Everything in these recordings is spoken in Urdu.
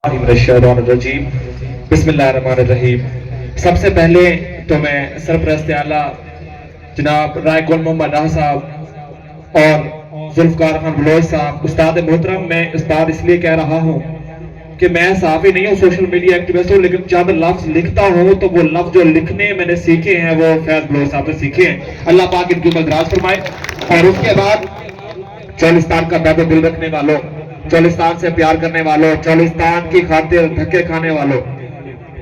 الرجیم بسم اللہ الرحمن الرحیم۔ سب سے پہلے تو میں سرپرست اعلیٰ جناب رائے گل محمد راہ صاحب اور ذوالفقار خان بلوچ صاحب استاد محترم، میں استاد اس لیے کہہ رہا ہوں کہ میں صحافی نہیں ہوں، سوشل میڈیا ایکٹیوسٹ ہوں، لیکن جب لفظ لکھتا ہوں تو وہ لفظ جو لکھنے میں نے سیکھے ہیں وہ فیض بلوچ صاحب سے سیکھے ہیں، اللہ پاک ان کی عمر دراز فرمائے۔ اور اس کے بعد چولستان کا درد دل رکھنے والوں، چولستان سے پیار کرنے والوں، چولستان کی خاطر دھکے کھانے والوں،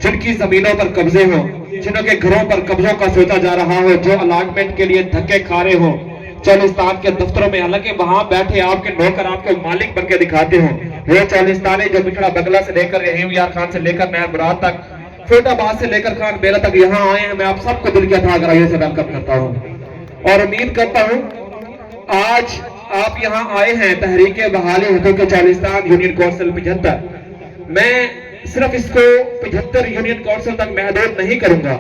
جن کی زمینوں پر قبضے ہوں، جنہوں کے گھروں پر قبضوں کا سوچا جا رہا ہو، جو الاٹمنٹ کے لیے دھکے کھا رہے ہوں چولستان کے دفتروں میں، حالانکہ وہاں بیٹھے آپ کے نوکر آپ کو مالک بن کے دکھاتے ہوں، وہ چولستانی جو مٹھڑا بگلا سے لے کر رحیم یار خان سے لے کر نہر مراد تک، فیروز آباد سے لے کر خان بیلہ تک یہاں آئے ہیں، میں آپ سب کو دل کی اتھاہ گہرائیوں سے ویلکم کرتا ہوں اور امید کرتا ہوں آج آپ یہاں آئے ہیں تحریک بحالی حقوق چولستان یونین کونسل 75۔ میں صرف اس کو 75 یونین کونسل تک محدود نہیں کروں گا،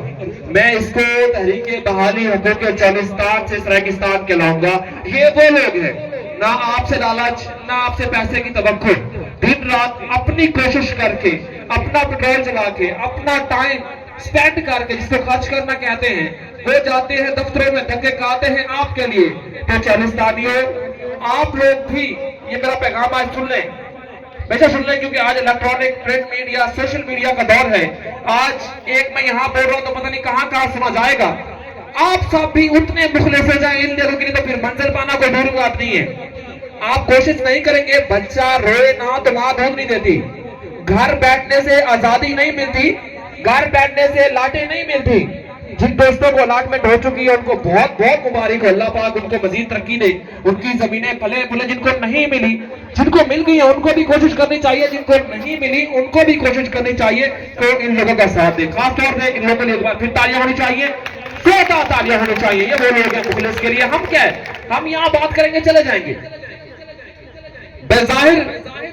میں اس کو تحریک بحالی حقوق چولستان سے سرائکستان کے لاؤں گا۔ یہ وہ لوگ ہیں، نہ آپ سے لالچ، نہ آپ سے پیسے کی توقع، دن رات اپنی کوشش کر کے، اپنا پیٹرول جلا کے، اپنا ٹائم سپینڈ کر کے، جس کو خرچ کرنا کہتے ہیں، وہ جاتے ہیں دفتروں میں دھکے کھاتے ہیں آپ کے لیے۔ تو چولستانیوں، آپ لوگ بھی یہ میرا پیغام آج سن لیں، ویسے سن لیں، کیونکہ آج electronic print media social media کا دور ہے۔ آج ایک میں یہاں بول رہا ہوں تو پتہ نہیں کہاں کہاں سنا جائے گا۔ آپ سب بھی اتنے مخلص ہو جائیں ان لوگوں کے لیے، تو پھر منزل پانا کوئی دور بات نہیں ہے۔ آپ کوشش نہیں کریں گے، بچہ روئے نہ تو ماں دودھ نہیں دیتی، گھر بیٹھنے سے آزادی نہیں ملتی، گھر بیٹھنے سے لاٹیں نہیں ملتی۔ جن دوستوں کو الاٹمنٹ ہو چکی ہے ان کو بہت بہت مبارک ہو، اللہ پاک ان کو مزید ترقی دے، ان کی زمینیں پھلے پھولے۔ جن کو نہیں ملی، جن کو مل گئی ہے ان کو بھی کوشش کرنی چاہیے، جن کو نہیں ملی ان کو بھی کوشش کرنی چاہیے تو ان لوگوں کا ساتھ دے۔ خاص طور سے ان لوگوں کے لیے ایک بار پھر تالیاں ہونی چاہیے، زوردار تالیاں ہونی چاہیے۔ یہ وہ لوگ ہیں مخلص کے لیے۔ ہم کیا ہے، ہم یہاں بات کریں گے چلے جائیں گے۔ بظاہر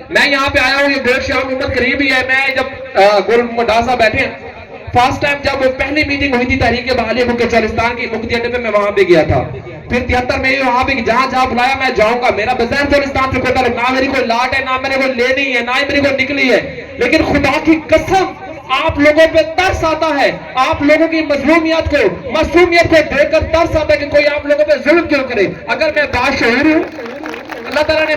میں یہاں پہ آیا ہوں، یہ دیر شام عمر قریب ہی ہے۔ میں جب گل مداسہ بیٹھے ہیں، فرسٹ ٹائم جب پہلی میٹنگ ہوئی تھی تحریک بحالی حقوق چولستان کی مفتی اڈے پہ، میں وہاں پہ گیا تھا۔ پھر 73 میں وہاں پہ جہاں جہاں بلایا میں جاؤں گا۔ میرا بظاہر چولستان سے کوئی تعلق نہ، میری کوئی لاٹ ہے، نہ میرے کوئی لینی ہے، نہ ہی میری کوئی نکلی ہے، لیکن خدا کی قسم آپ لوگوں پہ ترس آتا ہے، آپ لوگوں کی مظلومیت کو، معصومیت کو دیکھ کر ترس آتا ہے کہ کوئی آپ لوگوں پہ ظلم کیوں کرے۔ اگر میں باشعور ہوں، اللہ تعالیٰ نے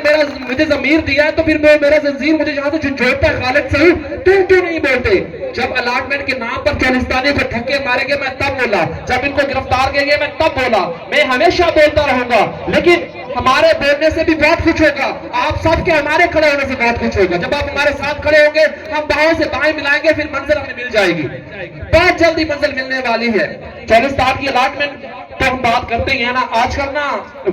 مجھے ضمیر دیا ہے، تو پھر میرا زنجیر مجھے جہاں سے جوڑتا ہے خالق سے، تو کیوں نہیں بولتے؟ جب الاٹمنٹ کے نام پر چولستانی کو دھکے مارے گے میں تب بولا، جب ان کو گرفتار کیے گے میں تب بولا، میں ہمیشہ بولتا رہوں گا۔ لیکن ہمارے بولنے سے بھی بہت کچھ ہوگا، آپ سب کے ہمارے کھڑے ہونے سے بہت کچھ ہوگا۔ جب آپ ہمارے ساتھ کھڑے ہوں گے، ہم بائیں سے بائیں ملائیں گے، پھر منزل ہمیں مل جائے گی، بہت جلدی منزل ملنے والی ہے۔ چولستان کی الاٹمنٹ تو ہم بات کرتے ہی ہیں نا، آج کل نا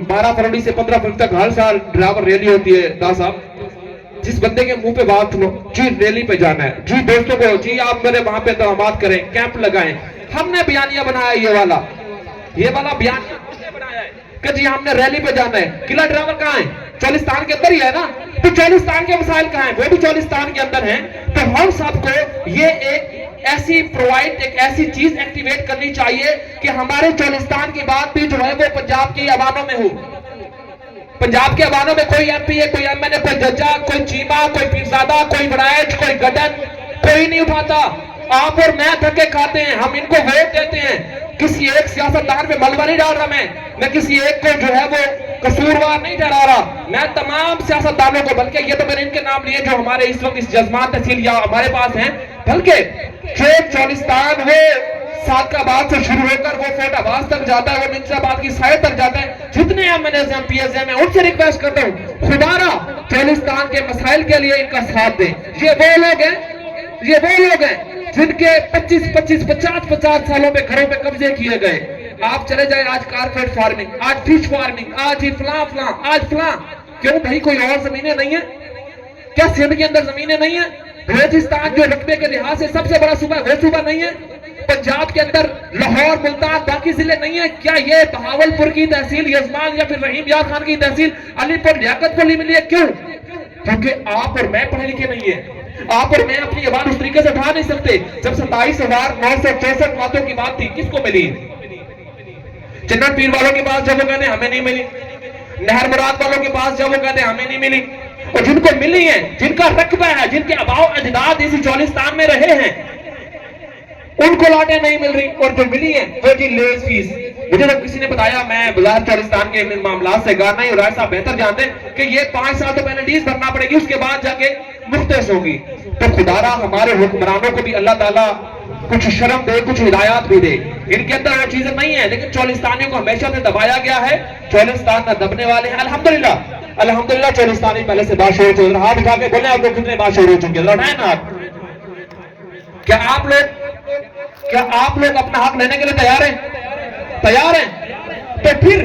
12 فروری سے 15 فروری تک ہر سال ڈرائیور ریلی ہوتی ہے۔ دا صاحب، جس بندے کے منہ پہ بات سنو، جی ریلی پہ جانا ہے، جی دوستوں کو، جی آپ میرے وہاں پہ توہمات کریں، کیمپ لگائیں۔ ہم نے بیانیہ بنایا یہ والا بیانیہ ہم نے بنایا ہے کہ جی ہم نے ریلی پہ جانا ہے۔ قلعہ ڈرائیور کہاں ہے؟ چولستان کے اندر ہی ہے نا، تو چولستان کے مسائل کہاں ہیں؟ وہ بھی چولستان کے اندر ہیں۔ تو ہم سب کو یہ ایک ایسی چیز ایکٹیویٹ کرنی چاہیے کہ ہمارے چولستان کی بات بھی جو ہے وہ پنجاب کی عوانوں میں ہو۔ پنجاب کے عوانوں میں کوئی ایم پی ہے، کوئی ایم این اے، کوئی ججا، کوئی چیمہ، کوئی پیرزادہ، کوئی وڑائچ، کوئی گڈن، کوئی نہیں اٹھاتا۔ آپ اور میں دھکے کھاتے ہیں، ہم ان کو ووٹ دیتے ہیں۔ کسی ایک سیاستدان پہ ملبہ نہیں ڈال رہا، میں کسی ایک کو جو ہے وہ قصوروار نہیں ٹھہرا رہا، میں تمام سیاستدانوں کو، بلکہ یہ تو میں نے ان کے نام لیے جو ہمارے اس وقت اس جذبات تحصیل یا ہمارے پاس ہیں، بلکہ جو چولستان وہ سادق آباد سے شروع ہو کر وہ فیروز آباد تک جاتا ہے، وہ منشا آباد کی سائے تک جاتا ہے، جتنے ایم این ایز ہیں، پی ایس ہیں، میں ان سے ریکویسٹ کرتا ہوں خدا را چولستان کے مسائل کے لیے ان کا ساتھ دیں۔ یہ وہ لوگ ہیں جن کے 50 سالوں پہ گھروں پہ قبضے کیے گئے۔ آپ چلے جائیں، آج کارپیٹ فارمنگ، آج فش فارمنگ، آج ہی فلاں، آج فلاں۔ کیوں بھائی کوئی اور زمینیں نہیں ہیں کیا؟ سندھ کے اندر زمینیں نہیں ہیں؟ بلوچستان جو رقبے کے لحاظ سے سب سے بڑا صوبہ ہے، وہ صوبہ نہیں ہے؟ پنجاب کے اندر لاہور، ملتان، باقی ضلع نہیں ہیں کیا؟ یہ بہاولپور کی تحصیل یزمان یا پھر رحیم یار خان کی تحصیل علی پور لیاقت کو ملی ہے؟ کیوں؟ کیونکہ آپ اور میں پڑھے لکھے نہیں ہیں، آپ اور میں اپنی آواز اس طریقے سے اٹھا نہیں سکتے۔ جب 27,964 باتوں کی بات تھی، کس کو ملی؟ چنن پیر والوں کے پاس جب وہ کہتے ہمیں نہیں ملی، نہر مراد والوں کے پاس جب وہ کہتے ہمیں نہیں ملی، اور جن کو ملی ہیں، جن کا رقبہ ہے، جن کے آباء و اجداد اسی چولستان میں رہے ہیں، ان کو لاٹیں نہیں مل رہی، اور جو ملی ہیں وہ جی لیز فیس. مجھے جب کسی نے بتایا، میں بازار چولستان کے معاملات سے گا نہیں، رائے صاحب بہتر جانتے ہیں کہ یہ 5 سال تو پہلے لیز بھرنا پڑے گی، اس کے بعد جا کے مختص ہوگی. تو خدا را ہمارے حکمرانوں کو بھی اللہ تعالیٰ کچھ شرم دے، کچھ ہدایات بھی دے. ان کے اندر وہ چیزیں نہیں ہیں، لیکن چولستانیوں کو ہمیشہ سے دبایا گیا ہے. چولستان نہ دبنے والے ہیں. الحمدللہ الحمدللہ چولستانی پہلے سے باشعور چل رہا. ہاتھ اٹھا کے بولیں آپ لوگ کتنے باشعور ہو چکے ہیں، اٹھائیں نا آپ. کیا آپ لوگ اپنا حق لینے کے لیے تیار ہیں؟ تو پھر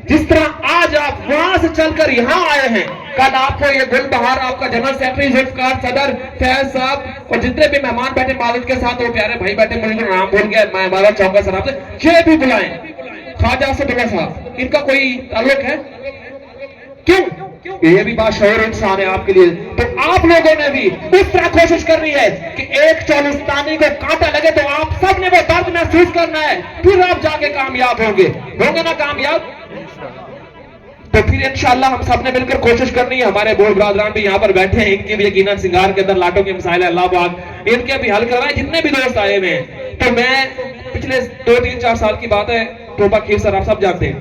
جس طرح آج آپ وہاں سے چل کر یہاں آئے ہیں، کل آپ کو یہ گل بہار، آپ کا جنرل سیکرٹری ذوالفقار صدر فیض صاحب اور جتنے بھی مہمان بیٹھے معذرت کے ساتھ، وہ پیارے بھائی بیٹھے، مجھے تو نام بھول گیا، میں ہمارا چوکا صاحب سے، یہ بھی بلائیں. خواجہ اسداللہ صاحب، ان کا کوئی تعلق ہے؟ کیوں؟ یہ بھی باشعور انسان ہے آپ کے لیے. تو آپ لوگوں نے بھی اس طرح کوشش کرنی ہے کہ ایک چولستانی کو کانٹا لگے تو آپ سب نے وہ درد محسوس کرنا ہے، پھر آپ جا کے کامیاب ہوں گے نا کامیاب. تو پھر انشاءاللہ ہم سب نے مل کر کوشش کرنی ہے. ہمارے بول برادران بھی یہاں پر بیٹھے ہیں، ان کی بھی یقیناً سنگار کے اندر لاٹوں کے مسائل ہے، اللہ پاک ان کے بھی حل کروائے. جتنے بھی دوست آئے ہوئے ہیں، تو میں پچھلے 2-3-4 سال کی بات ہے، ٹوپا کھیر سر آپ سب جانتے ہیں،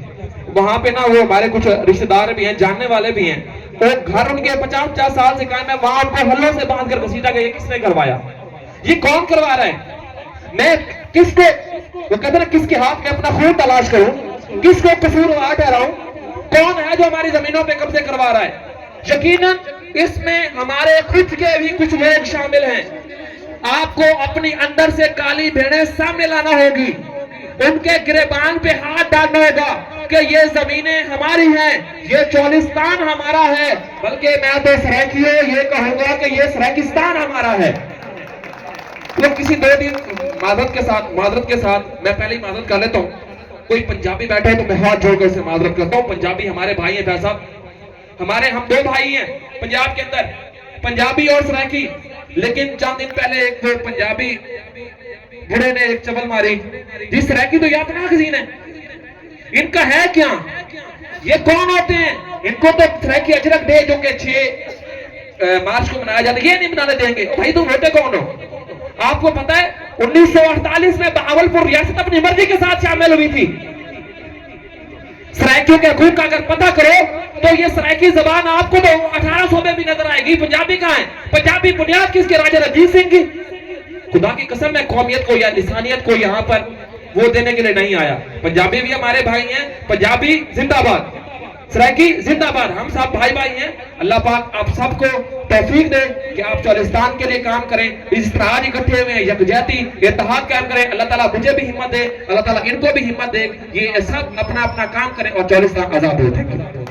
وہاں پہ نا وہ ہمارے کچھ رشتہ دار بھی ہیں، جاننے والے بھی ہیں، اور گھر ان کے 50-50 سال سے قائم ہے. وہاں ان کو ہلوں سے باندھ کر گھسیٹا کہ یہ کس نے کروایا، یہ کون کروا رہا ہے، میں کس کو، وہ کہتے ہیں کس کے ہاتھ میں اپنا خون تلاش کروں، کس کو قصوروار ٹھہراؤں، کون ہے جو ہماری زمینوں پہ قبضے کروا رہا ہے. یقیناً اس میں ہمارے خود کے بھی کچھ لوگ شامل ہیں. آپ کو اپنی اندر سے کالی بھیڑیں سامنے لانا ہوگی، ان کے گریبان پہ ہاتھ ڈالنا ہوگا کہ یہ زمینیں ہماری ہیں، یہ چولستان ہمارا ہے. بلکہ میں تو سرائکیوں یہ کہوں گا کہ یہ سرائکستان ہمارا ہے. تو کسی 2 دن معذرت کے ساتھ میں پہلے ہی معذرت کر لیتا ہوں. کوئی پنجابی بیٹھے تو میں ہاتھ جوڑ کر سے معذرت کرتا ہوں. پنجابی ہمارے بھائی ہیں فیض صاحب، ہم 2 بھائی ہیں پنجاب کے اندر، پنجابی اور سرائکی. لیکن چند دن پہلے ایک پنجابی بڑے نے ایک چبل ماری، جس سرائکی تو یاتناک زین ہے، ان کا ہے کیا، یہ کون ہوتے ہیں؟ ان کو تو سرائکی اجرک ڈے جو کہ 6 مارچ کو منایا جاتا ہے، یہ نہیں منانے دیں گے. بھائی تم ہوتے کون ہو؟ آپ کو پتا ہے 1948 میں بہاولپور ریاست اپنی مرضی کے ساتھ شامل ہوئی تھی. سرائکیوں کے حقوق کا اگر پتہ کرو تو یہ سرائکی زبان آپ کو تو 1800 میں بھی نظر آئے گی. پنجابی کہاں ہے؟ پنجابی بنیاد کس کے؟ راجہ رنجیت سنگھ کی. خدا کی قسم میں قومیت کو یا لسانیت کو یہاں پر وہ دینے کے لیے نہیں آیا. پنجابی بھی ہمارے بھائی ہیں، پنجابی زندہ باد، سرائکی زندہ باد، ہم سب بھائی ہیں. اللہ پاک آپ سب کو توفیق دے کہ آپ چولستان کے لیے کام کریں، اس طرح آج اکٹھے ہوئے ہیں، یکجہتی اتحاد قائم کریں. اللہ تعالیٰ مجھے بھی ہمت دے، اللہ تعالیٰ ان کو بھی ہمت دے، یہ سب اپنا کام کریں اور چولستان آزاد ہو جائے.